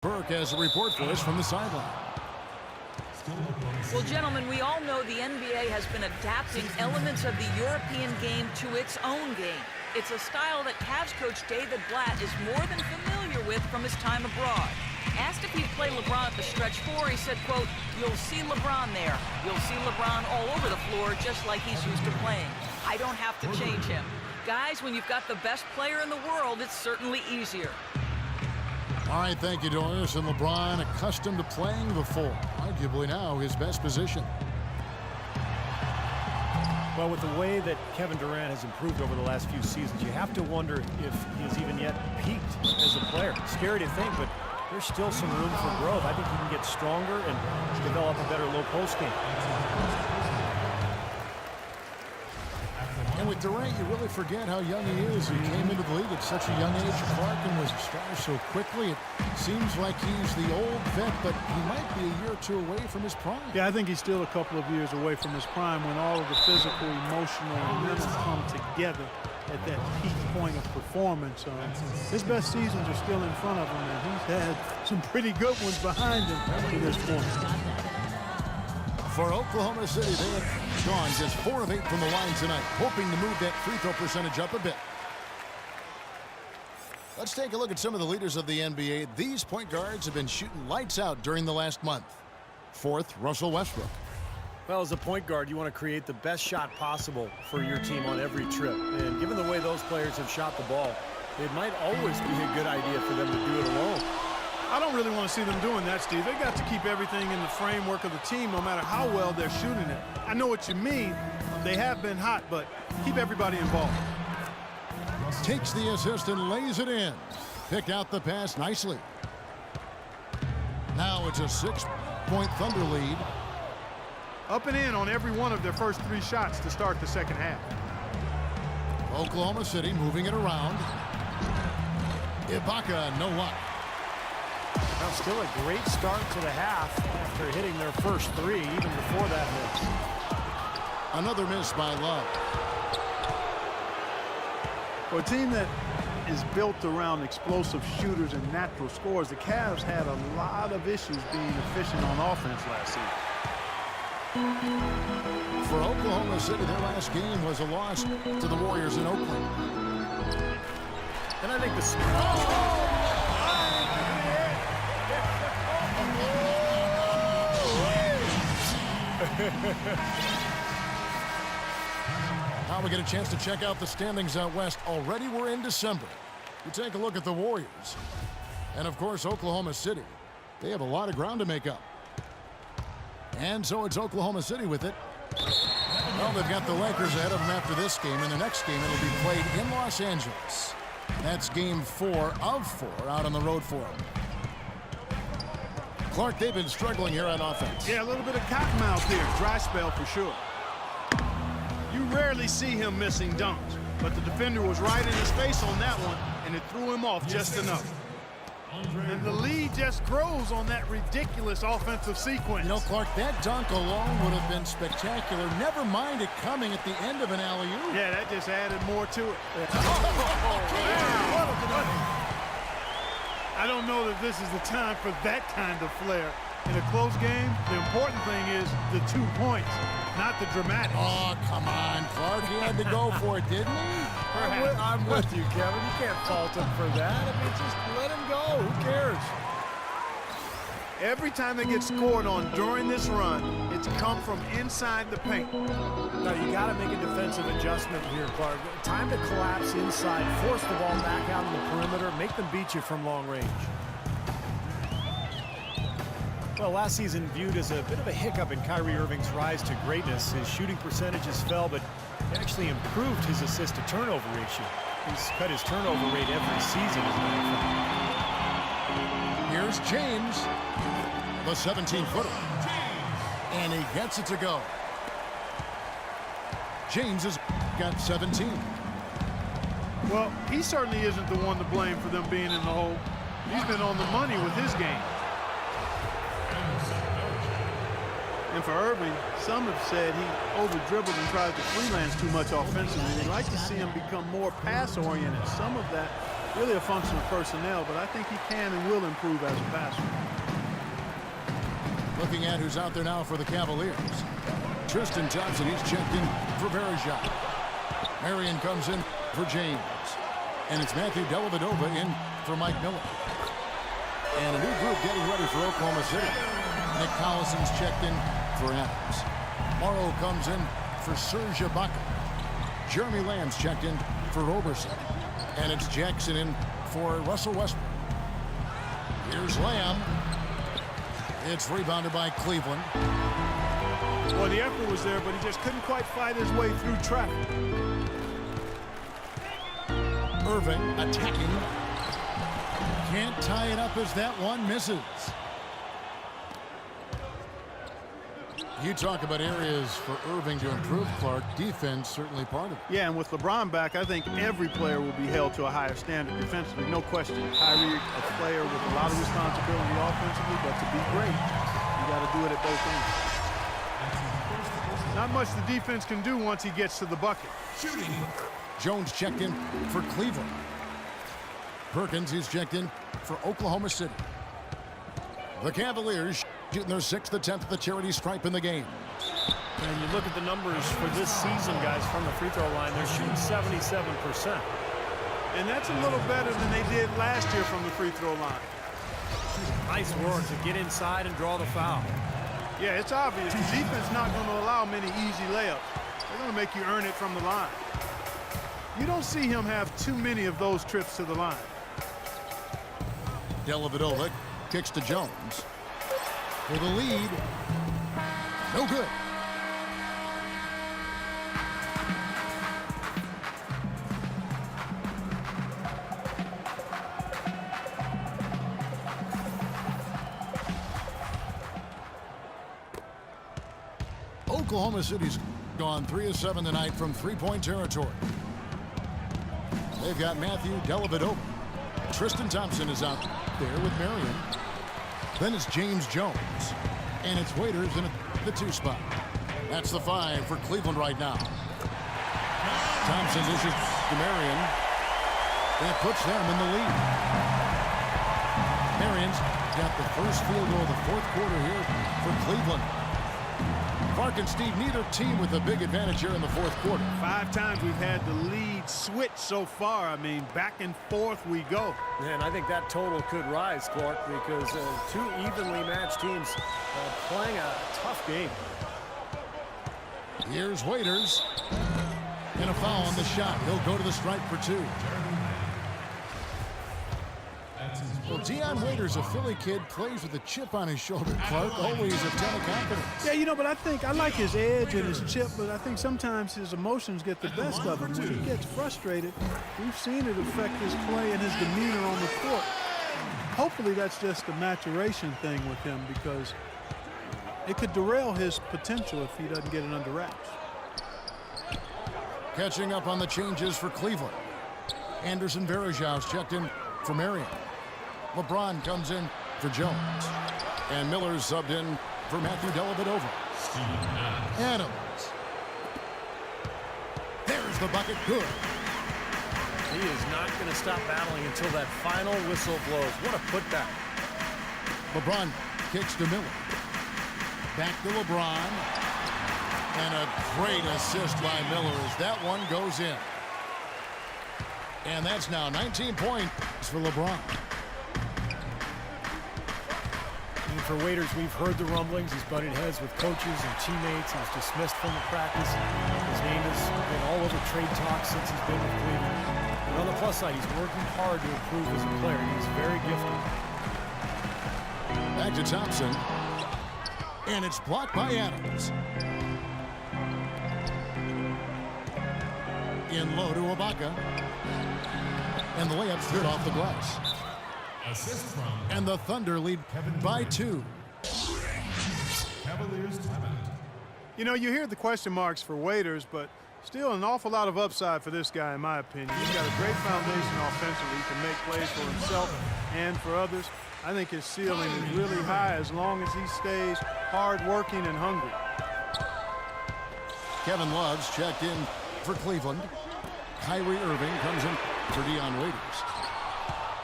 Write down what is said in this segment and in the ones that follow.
Burke has a report for us from the sideline. Well, gentlemen, we all know the NBA has been adapting elements of the European game to its own game. It's a style that Cavs coach David Blatt is more than familiar with from his time abroad. Asked if he'd play LeBron at the stretch four, he said, quote, "You'll see LeBron there. You'll see LeBron all over the floor just like he's used to playing. I don't have to change him." Guys, when you've got the best player in the world, it's certainly easier. All right, thank you, Doris. And LeBron accustomed to playing the four, arguably now his best position. Well, with the way that Kevin Durant has improved over the last few seasons, you have to wonder if he has even yet peaked as a player. Scary to think, but there's still some room for growth. I think he can get stronger and develop a better low post game. And with Durant, you really forget how young he is. He came into the league at such a young age. Clark and was a star so quickly. It seems like he's the old vet, but he might be a year or two away from his prime. Yeah, I think he's still a couple of years away from his prime when all of the physical, emotional, and mental come together at that peak point of performance. His best seasons are still in front of him, and he's had some pretty good ones behind him to this point. For Oklahoma City, they have gone just 4 of 8 from the line tonight, hoping to move that free throw percentage up a bit. Let's take a look at some of the leaders of the NBA. These point guards have been shooting lights out during the last month. 4th, Russell Westbrook. Well, as a point guard, you want to create the best shot possible for your team on every trip. And given the way those players have shot the ball, it might always be a good idea for them to do it alone. I don't really want to see them doing that, Steve. They got to keep everything in the framework of the team no matter how well they're shooting it. I know what you mean. They have been hot, but keep everybody involved. Takes the assist and lays it in. Picked out the pass nicely. Now it's a 6-point Thunder lead. Up and in on every one of their first 3 shots to start the second half. Oklahoma City moving it around. Ibaka, no luck. Well, still a great start to the half after hitting their first 3, even before that miss. Another miss by Love. For a team that is built around explosive shooters and natural scorers, the Cavs had a lot of issues being efficient on offense last season. For Oklahoma City, their last game was a loss to the Warriors in Oakland. And I think the... Now we get a chance to check out the standings out west. Already we're in December. We take a look at the Warriors. And, of course, Oklahoma City. They have a lot of ground to make up. And so it's Oklahoma City with it. Well, they've got the Lakers ahead of them after this game. And the next game, it'll be played in Los Angeles. That's game 4 of 4 out on the road for them. Clark, they've been struggling here on offense. Yeah, a little bit of cottonmouth here. Dry spell for sure. You rarely see him missing dunks, but the defender was right in his face on that one, and it threw him off just enough. And the lead just grows on that ridiculous offensive sequence. You know, Clark, that dunk alone would have been spectacular. Never mind it coming at the end of an alley-oop. Yeah, that just added more to it. I don't know that this is the time for that kind of flair. In a close game, the important thing is the 2 points, not the dramatics. Oh, come on, Clark. He had to go for it, didn't he? I'm with you, Kevin. You can't fault him for that. I mean, just let him go. Who cares? Every time they get scored on during this run, it's come from inside the paint. No, you got to make a defensive adjustment here, Clark. Time to collapse inside, force the ball back out on the perimeter, make them beat you from long range. Well, last season viewed as a bit of a hiccup in Kyrie Irving's rise to greatness. His shooting percentages fell, but he actually improved his assist-to-turnover ratio. He's cut his turnover rate every season, as a matter of fact. Here's James, the 17-footer. And he gets it to go. James has got 17. Well, he certainly isn't the one to blame for them being in the hole. He's been on the money with his game. And for Irving, some have said he over-dribbles and tries to freelance too much offensively. They'd like to see him become more pass-oriented. Some of that really a function of personnel, but I think he can and will improve as a passer. Looking at who's out there now for the Cavaliers. Tristan Thompson, he's checked in for Verejao. Marion comes in for James. And it's Matthew Dellavedova in for Mike Miller. And a new group getting ready for Oklahoma City. Nick Collison's checked in for Adams. Morrow comes in for Serge Ibaka. Jeremy Lamb's checked in for Roberson. And it's Jackson in for Russell Westbrook. Here's Lamb. It's rebounded by Cleveland. Well, the effort was there, but he just couldn't quite fight his way through traffic. Irving attacking. Can't tie it up as that one misses. You talk about areas for Irving to improve, Clark. Defense certainly part of it. Yeah, and with LeBron back, I think every player will be held to a higher standard defensively, no question. Kyrie, a player with a lot of responsibility offensively, but to be great, you got to do it at both ends. Not much the defense can do once he gets to the bucket. Shooting. Jones checked in for Cleveland. Perkins, he's checked in for Oklahoma City. The Cavaliers shooting their 6th attempt at the charity stripe in the game. And you look at the numbers for this season, guys, from the free throw line, they're shooting 77%. And that's a little better than they did last year from the free throw line. Nice work to get inside and draw the foul. Yeah, it's obvious. The defense is not going to allow many easy layups. They're going to make you earn it from the line. You don't see him have too many of those trips to the line. Dellavedova kicks to Jones. For the lead. No good. Oklahoma City's gone 3 of 7 tonight from three-point territory. They've got Matthew Dellavedova. Tristan Thompson is out there with Marion. Then it's James Jones. And it's Waiters in the 2 spot. That's the 5 for Cleveland right now. Thompson dishes to Marion. That puts them in the lead. Marion's got the first field goal of the 4th quarter here for Cleveland. Clark and Steve, neither team with a big advantage here in the 4th quarter. 5 times we've had the lead switch so far. I mean, back and forth we go. And I think that total could rise, Clark, because 2 evenly matched teams playing a tough game. Here's Waiters. And a foul on the shot. He'll go to the stripe for 2. Well, Dion Waiters, a Philly kid, plays with a chip on his shoulder. Clark, always a ton of confidence. Yeah, you know, but I like his edge and his chip, but I think sometimes his emotions get the best of him. When he gets frustrated, we've seen it affect his play and his demeanor on the court. Hopefully that's just a maturation thing with him, because it could derail his potential if he doesn't get it under wraps. Catching up on the changes for Cleveland. Anderson Varejau's checked in for Marion. LeBron comes in for Jones. And Miller's subbed in for Matthew Dellavedova. Adams. There's the bucket. Good. He is not going to stop battling until that final whistle blows. What a putback. LeBron kicks to Miller. Back to LeBron. And a great assist by Miller as that one goes in. And that's now 19 points for LeBron. And for Waiters, we've heard the rumblings. He's butted heads with coaches and teammates. He was dismissed from the practice. His name has been all over trade talks since he's been with Cleveland. And on the plus side, he's working hard to improve as a player. He's very gifted. Back to Thompson. And it's blocked by Adams. In low to Ibaka. And the layup's good off the glass. Assist from And the Thunder lead by 2. Cavaliers timeout. You know, you hear the question marks for Waiters, but still an awful lot of upside for this guy, in my opinion. He's got a great foundation offensively. He can make plays for himself and for others. I think his ceiling is really high as long as he stays hard-working and hungry. Kevin Love's checked in for Cleveland. Kyrie Irving comes in for Dion Waiters.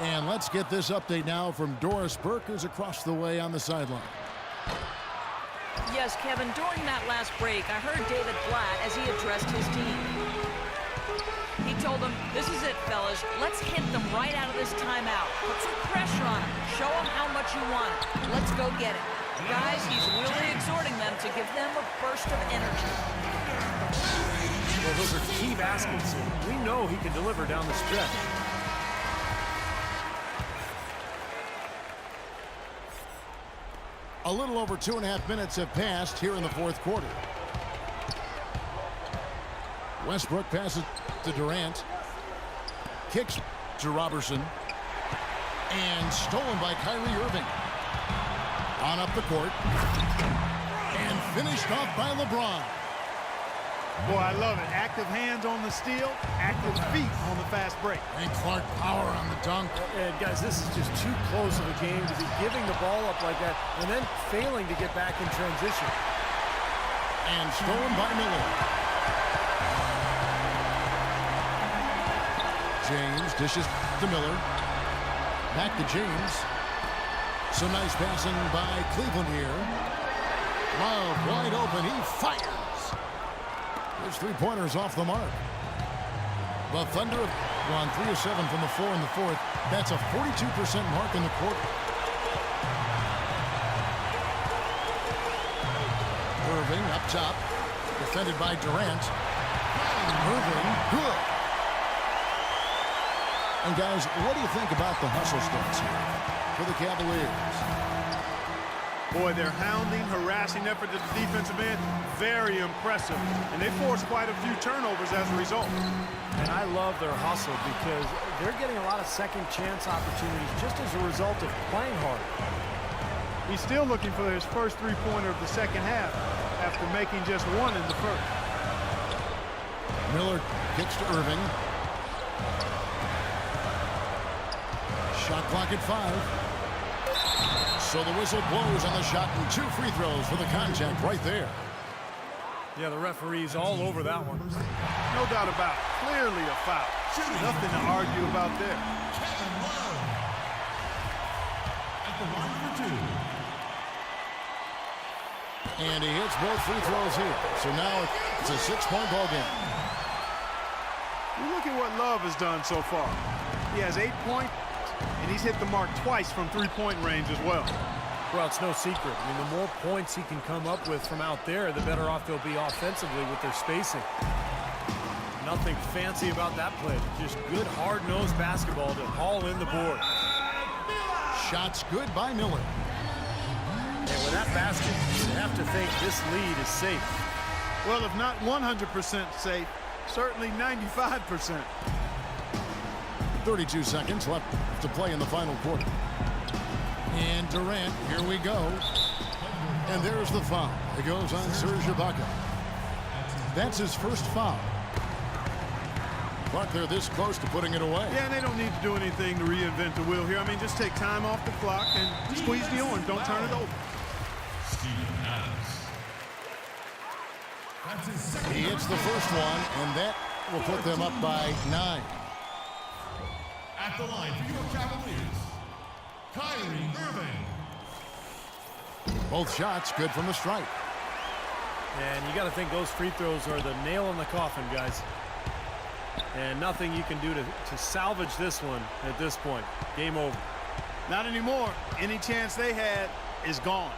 And let's get this update now from Doris Burke, who's across the way on the sideline. Yes, Kevin, during that last break, I heard David Blatt as he addressed his team. He told them, this is it, fellas. Let's hit them right out of this timeout. Put some pressure on them. Show them how much you want it. Let's go get it. Guys, he's really exhorting them to give them a burst of energy. Well, those are key baskets. We know he can deliver down the stretch. A little over 2.5 minutes have passed here in the fourth quarter. Westbrook passes to Durant. Kicks to Robertson. And stolen by Kyrie Irving. On up the court. And finished off by LeBron. Boy, I love it. Active hands on the steal, active feet on the fast break. And Clark power on the dunk. And guys, this is just too close of a game to be giving the ball up like that and then failing to get back in transition. And stolen by Miller. James dishes to Miller. Back to James. Some nice passing by Cleveland here. Love wide open. He fires. There's 3-pointers off the mark. The Thunder have gone 3 of 7 from the floor in the fourth. That's a 42% mark in the quarter. Irving up top. Defended by Durant. Irving, good. And guys, what do you think about the hustle stats here for the Cavaliers? Boy, their hounding, harassing effort at the defensive end, very impressive. And they forced quite a few turnovers as a result. And I love their hustle because they're getting a lot of second chance opportunities just as a result of playing hard. He's still looking for his first three-pointer of the second half after making just one in the first. Miller kicks to Irving. Shot clock at 5. So the whistle blows on the shot and 2 free throws for the contact right there. Yeah, the referee's all over that one. No doubt about it. Clearly a foul. Nothing to argue about there. Kevin Love at the line for 2. And he hits both free throws here. So now it's a 6-point ball game. You look at what Love has done so far. He has 8 points, and he's hit the mark twice from three-point range as well. Well, it's no secret. I mean, the more points he can come up with from out there, the better off they'll be offensively with their spacing. Nothing fancy about that play. Just good, hard-nosed basketball to haul in the board. Shots good by Miller. And with that basket, you have to think this lead is safe. Well, if not 100% safe, certainly 95%. 32 seconds left to play in the final quarter. And Durant, here we go. And there's the foul. It goes on Serge Ibaka. That's his first foul. But they're this close to putting it away. Yeah, and they don't need to do anything to reinvent the wheel here. I mean, just take time off the clock and squeeze the orange. Don't turn it over. Steven Adams. That's his second. He hits the first one, and that will put them up by 9. At the line for your Cavaliers, Kyrie Irving. Both shots good from the stripe. And you got to think those free throws are the nail in the coffin, guys. And nothing you can do to salvage this one at this point. Game over. Not anymore. Any chance they had is gone.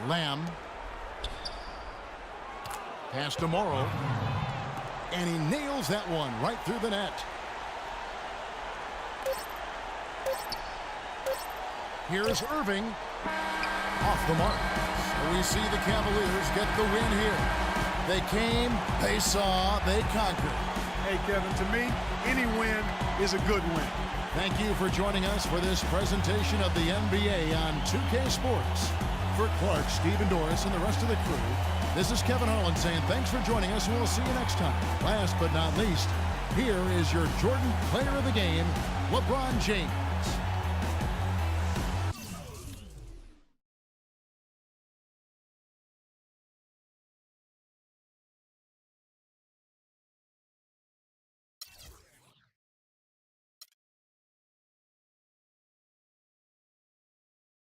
Lamb. Pass to Morrow. And he nails that one right through the net. Here's Irving. Off the mark. We see the Cavaliers get the win here. They came, they saw, they conquered. Hey, Kevin, to me, any win is a good win. Thank you for joining us for this presentation of the NBA on 2K Sports. For Clark, Steve, and Doris, and the rest of the crew, this is Kevin Harlan saying thanks for joining us, and we'll see you next time. Last but not least, here is your Jordan Player of the Game, LeBron James.